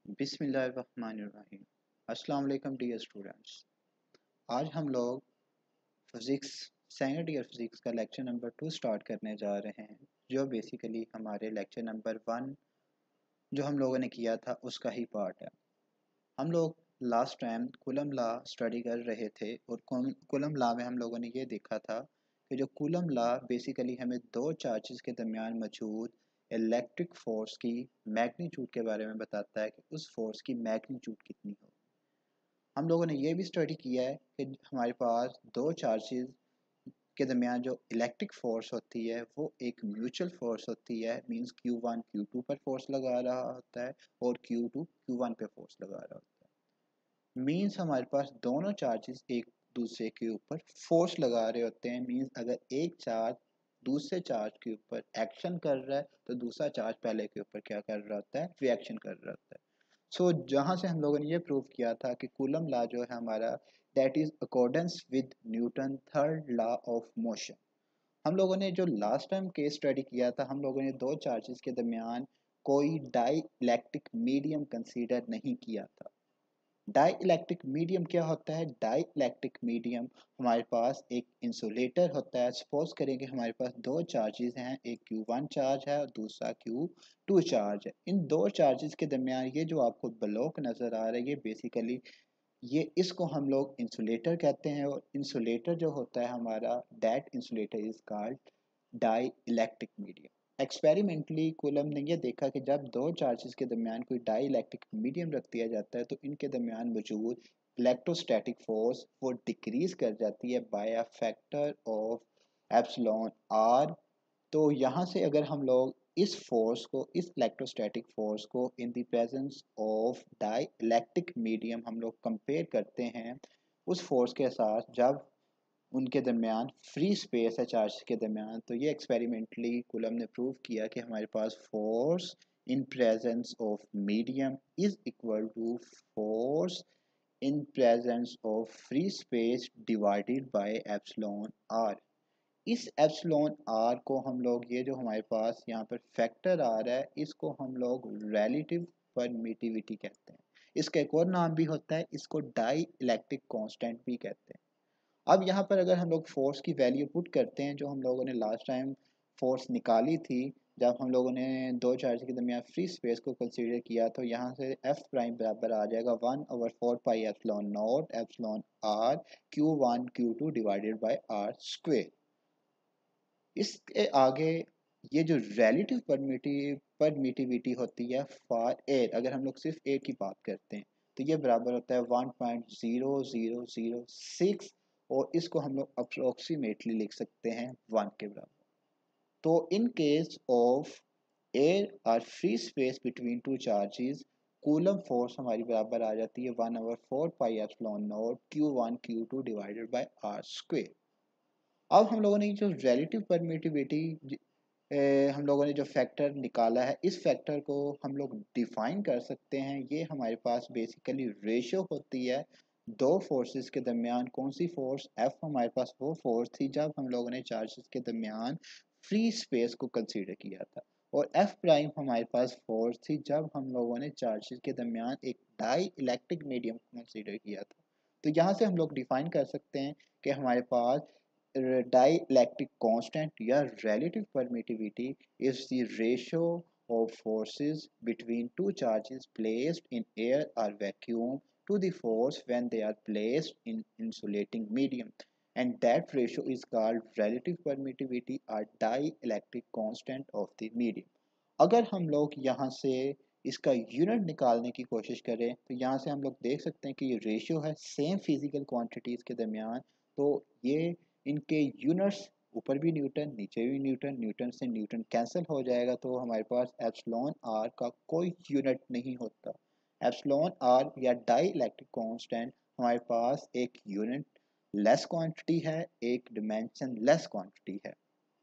बिस्मिल्लाहिर्रहमानिर्रहीम। अस्सलाम वालेकुम डियर स्टूडेंट्स। आज हम लोग फिज़िक्स सेकंड ईयर फिज़िक्स का लेक्चर नंबर 2 स्टार्ट करने जा रहे हैं, जो बेसिकली हमारे लेक्चर नंबर 1 जो हम लोगों ने किया था उसका ही पार्ट है। हम लोग last time coulomb law study कर रहे थे और कूलम लॉ में हम लोगों ने ये देखा था कि जो कूलम लॉ बेसिकली हमें दो चार्जेस के दरमियान मौजूद इलेक्ट्रिक फोर्स की मैग्नीट्यूड के बारे में बताता है कि उस फोर्स की मैग्नीट्यूड कितनी हो। हम लोगों ने ये भी स्टडी किया है कि हमारे पास दो चार्जेस के दरमियान जो इलेक्ट्रिक फोर्स होती है वो एक म्यूचुअल फोर्स होती है। मींस Q1 Q2 पर फोर्स लगा रहा होता है और Q2 Q1 पे फोर्स लगा रहा होता है। मींस हमारे पास दोनों चार्जेस एक दूसरे के ऊपर फोर्स लगा रहे होते हैं। मींस अगर एक चार्ज दूसरे चार्ज के ऊपर एक्शन कर रहा है तो दूसरा चार्ज पहले के ऊपर क्या कर रहा होता है, रिएक्शन कर रहा होता है। जहाँ से हम लोगों ने ये प्रूव किया था कि कूलम लॉ जो है हमारा that is accordance with Newton third law of motion. हम लोगों ने जो लास्ट टाइम केस स्टडी किया था, हम लोगों ने दो चार्जेस के दरमियान कोई डाई इलेक्ट्रिक मीडियम कंसीडर नहीं किया था। डाई इलेक्ट्रिक मीडियम क्या होता है? डाई इलेक्ट्रिक मीडियम हमारे पास एक इंसुलेटर होता है। सपोज करेंगे हमारे पास दो चार्जेस हैं, एक Q1 चार्ज है और दूसरा Q2 चार्ज है। इन दो चार्जेस के दरमियान ये जो आपको ब्लॉक नज़र आ रहा है, ये बेसिकली ये इसको हम लोग इंसुलेटर कहते हैं। और इंसुलेटर जो होता है हमारा, that insulator is called dielectric medium. Experimentally Coulomb ने यह देखा कि जब दो चार्जेस के दरमियान कोई डाई इलेक्ट्रिक मीडियम रख दिया जाता है तो इनके दरमियान मौजूद इलेक्ट्रोस्टैटिक फोर्स वो डिक्रीज कर जाती है by a factor of epsilon r. तो यहाँ से अगर हम लोग इस फोर्स को, इस इलेक्ट्रोस्टैटिक फोर्स को in the presence of dielectric medium हम लोग कंपेयर करते हैं उस फोर्स के साथ जब उनके दरमियान फ्री स्पेस है चार्ज के दरमियान, तो ये एक्सपेरिमेंटली कूलम ने प्रूव किया कि हमारे पास force in presence of medium is equal to force in presence of free space divided by epsilon r. इस एप्सिलॉन आर को हम लोग, ये जो हमारे पास यहाँ पर फैक्टर आ रहा है, इसको हम लोग रिलेटिव परमिटिविटी कहते हैं। इसका एक और नाम भी होता है, इसको डाई इलेक्ट्रिक कांस्टेंट भी कहते हैं। अब यहाँ पर अगर हम लोग फोर्स की वैल्यू पुट करते हैं, जो हम लोगों ने लास्ट टाइम फोर्स निकाली थी जब हम लोगों ने दो चार्ज के दरमियान फ्री स्पेस को कंसीडर किया, तो यहाँ से एफ प्राइम बराबर आ जाएगा 1/4 pi epsilon naught epsilon r Q1 Q2 divided by r square. इसके आगे ये जो रिलेटिव परमिटिविटी होती है फॉर एयर, अगर हम लोग सिर्फ एयर की बात करते हैं तो ये बराबर होता है 1.0006 और इसको हम लोग अप्रोक्सीमेटली लिख सकते हैं 1 के बराबर। तो इन केस ऑफ एयर और free space between two charges, Coulomb force हमारी बराबर आ जाती है 1/4 pi epsilon naught Q1 Q2 divided by r square. अब हम लोगों ने जो रिलेटिव परमिटिविटी हम लोगों ने जो फैक्टर निकाला है, इस फैक्टर को हम लोग डिफाइन कर सकते हैं। ये हमारे पास बेसिकली रेशियो होती है दो फोर्सेस के दरमियान। कौन सी फोर्स? एफ हमारे पास वो फोर्स थी जब हम लोगों ने चार्जेस के दरमियान फ्री स्पेस को कंसीडर किया था, और एफ प्राइम हमारे पास फोर्स थी जब हम लोगों ने चार्जेस के दरमियान एक डाई इलेक्ट्रिक मीडियम को कंसीडर किया था। तो यहाँ से हम लोग डिफाइन कर सकते हैं कि हमारे पास dielectric constant या relative permittivity is the ratio of forces between two charges placed in air or vacuum to the force when they are placed in insulating medium, and that ratio is called relative permittivity or dielectric constant of the medium। अगर हम लोग यहाँ से इसका unit निकालने की कोशिश करें तो यहाँ से हम लोग देख सकते हैं कि ये रेशियो है सेम फिजिकल क्वांटिटीज़ के दरमियान। तो ये इनके यूनिट्स, ऊपर भी न्यूटन नीचे भी न्यूटन, न्यूटन से न्यूटन कैंसिल हो जाएगा, तो हमारे पास एप्सिलॉन आर का कोई यूनिट नहीं होता। एप्सिलॉन आर या डाई इलेक्ट्रिक कांस्टेंट हमारे पास एक यूनिट लेस क्वांटिटी है, एक डिमेंशन लेस क्वांटिटी है।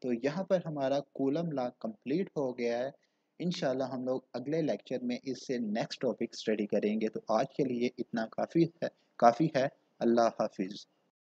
तो यहाँ पर हमारा कूलम लॉ कंप्लीट हो गया है। इंशाल्लाह हम लोग अगले लेक्चर में इससे नेक्स्ट टॉपिक स्टडी करेंगे। तो आज के लिए इतना काफ़ी है। अल्लाह हाफिज़।